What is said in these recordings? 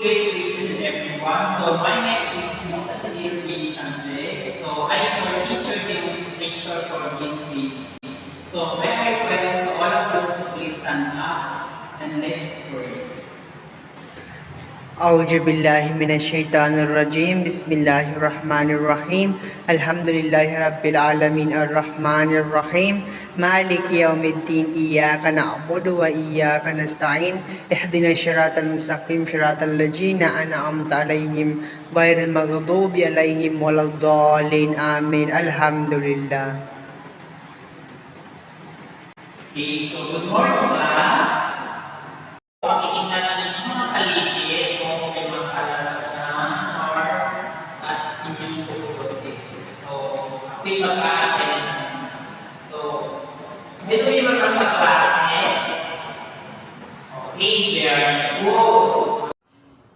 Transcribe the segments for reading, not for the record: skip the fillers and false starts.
Good evening, everyone. So my name is G3-Q1. So I am your teacher demonstrator for this week. So I request all of you to please stand up and let's pray. أعوذ بالله من الشيطان الرجيم بسم الله الرحمن الرحيم الحمد لله رب العالمين الرحمن الرحيم مالك يوم الدين إياك نعبد وإياك نستعين اهدنا الصراط المستقيم صراط الذين أنعمت عليهم غير المغضوب عليهم ولا الضالين آمين الحمد لله. Okay, so good morning class. Titingnan natin yung mga paligid kung may mga kalaro dyan or at inyong puputin. So, ako'y mag-a-attendance na. So, may mga sa klase. Okay, very good.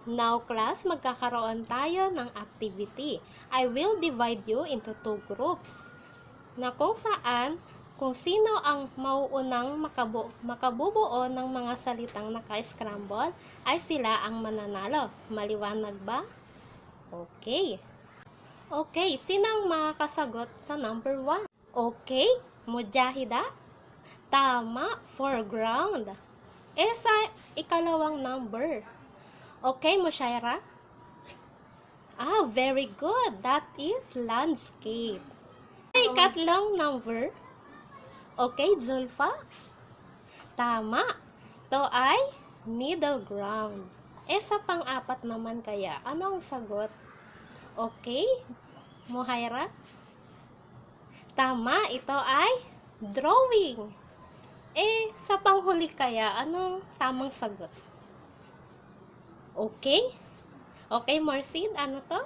Now class, magkakaroon tayo ng activity. I will divide you into 2 groups na kung saan kung sino ang mauunang makabubuo ng mga salitang naka-scramble ay sila ang mananalo. Maliwanag ba? Okay. Okay, sino ang makakasagot sa number 1? Okay, Mujahida. Tama, foreground. Sa ikalawang number. Okay, Mushaira? Very good. That is landscape. Ikatlong number. Okay, Zulfa? Tama. Ito ay middle ground. Sa pang-apat naman kaya, anong sagot? Okay, Muhaira? Tama. Ito ay drawing. Sa panghuli kaya, anong tamang sagot? Okay? Okay, Marcin, ano to?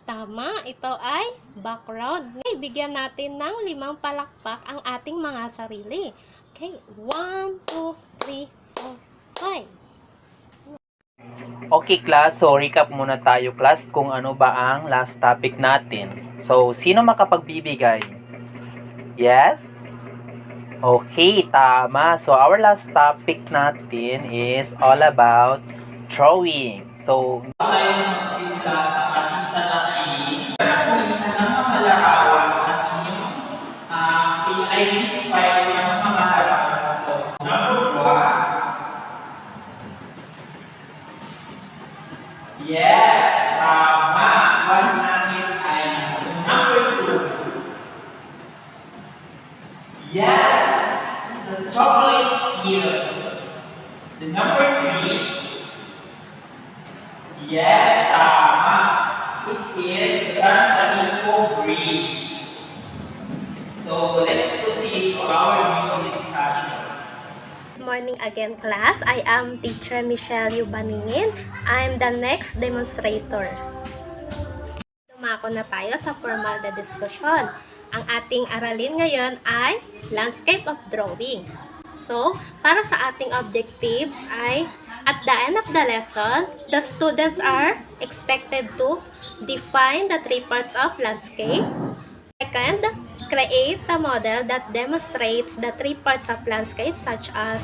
Tama, ito ay background. Okay, bigyan natin ng 5 palakpak ang ating mga sarili. Okay, 1, 2, 3, 4, 5. Okay class, so recap muna tayo class kung ano ba ang last topic natin. So, sino makapagbibigay? Yes? Okay, tama. So, our last topic natin is all about drawing. So, tayo magsimula sa ating talakayin. Para kulitan ng mga larawan at inyong i-identify ang mga larawan na ito. Number 1. Yes, tama. 100 items. So number 2. Yes, this is a chocolate hills. The number 3. Yes, tama. It is San Amico Bridge. So, let's proceed to our new discussion. Good morning again, class. I am teacher Michelle Yubaningin. I'm the next demonstrator. Dumako na tayo sa formal na diskusyon. Ang ating aralin ngayon ay landscape of drawing. So, para sa ating objectives ay at the end of the lesson, the students are expected to define the 3 parts of landscape. Second, create a model that demonstrates the 3 parts of landscape such as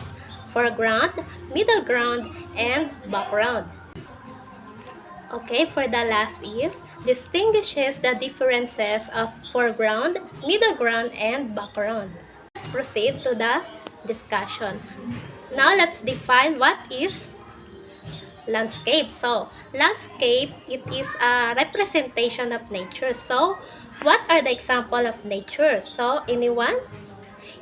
foreground, middle ground, and background. Okay, for the last is, distinguishes the differences of foreground, middle ground, and background. Let's proceed to the discussion. Now, let's define what is landscape. So, landscape, it is a representation of nature. So, what are the example of nature? So, anyone?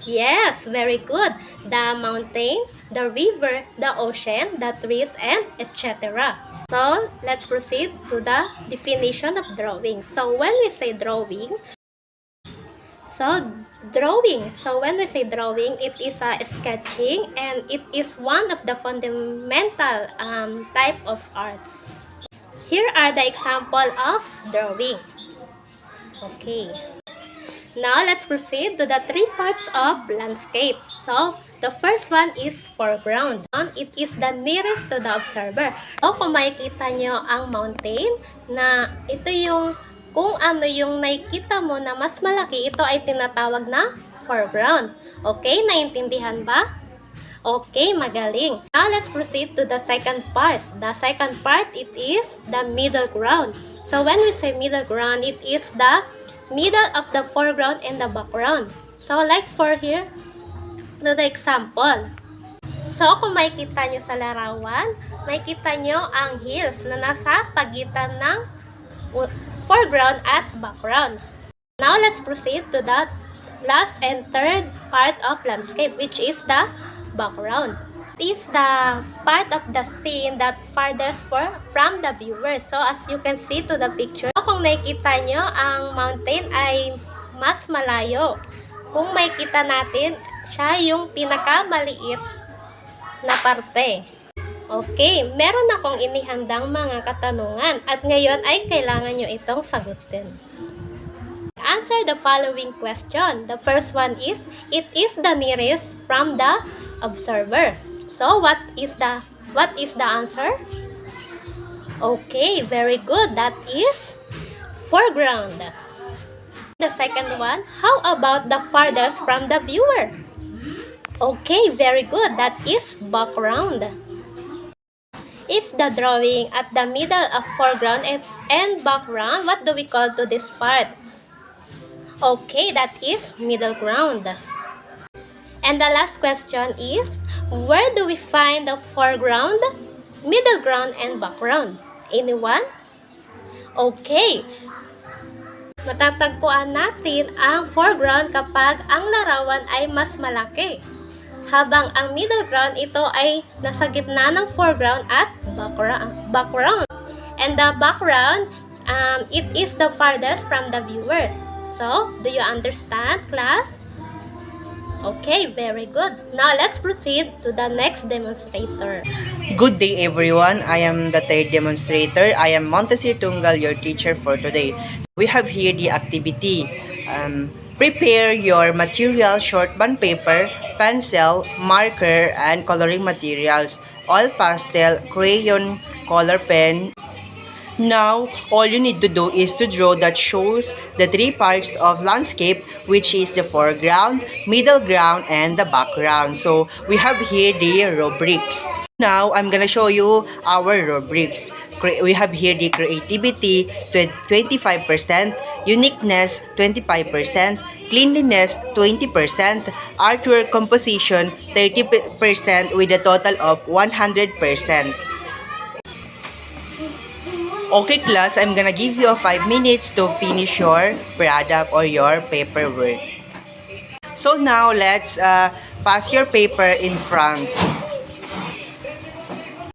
Yes, very good. The mountain, the river, the ocean, the trees, and etc. So, let's proceed to the definition of drawing. So, when we say drawing, when we say drawing, it is a sketching and it is one of the fundamental type of arts. Here are the example of drawing. Okay. Now, let's proceed to the 3 parts of landscape. So, the first one is foreground. It is the nearest to the observer. So, kung makikita nyo ang mountain, na ito yung kung ano yung nakikita mo na mas malaki, ito ay tinatawag na foreground. Okay, naintindihan ba? Okay, magaling. Now, let's proceed to the second part. The second part, it is the middle ground. So, when we say middle ground, it is the middle of the foreground and the background. So, like for here, to the example. So, kung makikita nyo sa larawan, makikita nyo ang hills na nasa pagitan ng foreground at background. Now, let's proceed to the last and third part of landscape, which is the background. It is the part of the scene that farthest from the viewer. So, as you can see to the picture, kung nakikita nyo, ang mountain ay mas malayo. Kung makikita natin, siya yung pinakamaliit na parte. Okay, meron akong inihandang mga katanungan at ngayon ay kailangan nyo itong sagutin. Answer the following question. The first one is, it is the nearest from the observer. So, what is the answer? Okay, very good. That is foreground. The second one, how about the farthest from the viewer? Okay, very good. That is background. If the drawing at the middle of foreground and background, what do we call to this part? Okay, that is middle ground. And the last question is, where do we find the foreground, middle ground, and background? Anyone? Okay. Matatagpuan natin ang foreground kapag ang larawan ay mas malaki. Habang ang middle ground, ito ay nasa gitna ng foreground at background. And the background, it is the farthest from the viewer. So, do you understand, class? Okay, very good. Now, let's proceed to the next demonstrator. Good day everyone, I am the third demonstrator. I am Montesir Tunggal, your teacher for today. We have here the activity. Prepare your material, short bond paper, pencil, marker, and coloring materials, all pastel, crayon, color pen. Now, all you need to do is to draw that shows the three parts of landscape, which is the foreground, middle ground, and the background. So, we have here the rubrics. Now, I'm gonna show you our rubrics. We have here the creativity, 25%, uniqueness, 25%, cleanliness, 20%, artwork composition, 30%, with a total of 100%. Okay class, I'm gonna give you 5 minutes to finish your product or your paperwork. So now, let's pass your paper in front.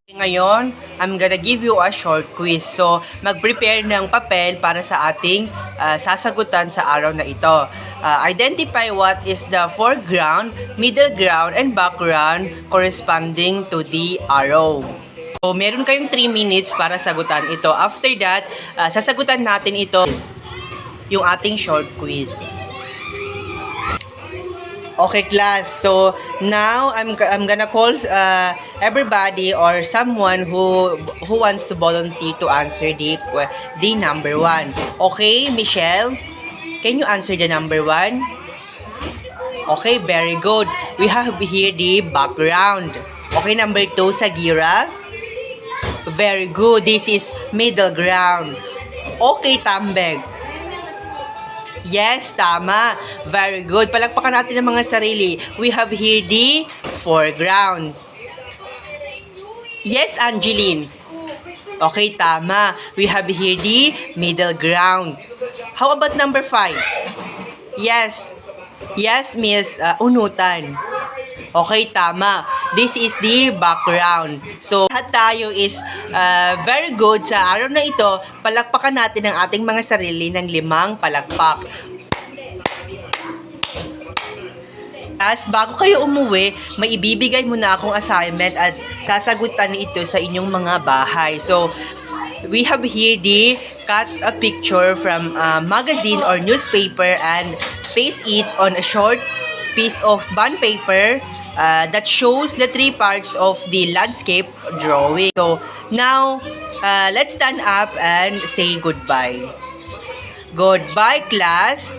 Ngayon, I'm gonna give you a short quiz. So, mag-prepare ng papel para sa ating sasagutan sa araw na ito. Identify what is the foreground, middle ground, and background corresponding to the arrow. So, meron kayong 3 minutes para sagutan ito. After that, sasagutan natin ito yung ating short quiz. Okay, class. So, now, I'm gonna call everybody or someone who wants to volunteer to answer the number 1. Okay, Michelle? Can you answer the number 1? Okay, very good. We have here the background. Okay, number 2, Sagira? Very good. This is middle ground. Okay, Tambeg. Yes, tama. Very good. Palakpakan natin ang mga sarili. We have here the foreground. Yes, Angeline. Okay, tama. We have here the middle ground. How about number 5? Yes. Yes, Miss Unutan. Okay, tama. This is the background. So, lahat tayo is very good sa araw na ito. Palakpakan natin ang ating mga sarili ng 5 palakpak. As bago kayo umuwi, may ibibigay muna akong assignment at sasagutan ito sa inyong mga bahay. So, we have here the cut a picture from a magazine or newspaper and paste it on a short piece of bond paper that shows the 3 parts of the landscape drawing. So, now, let's stand up and say goodbye. Goodbye, class.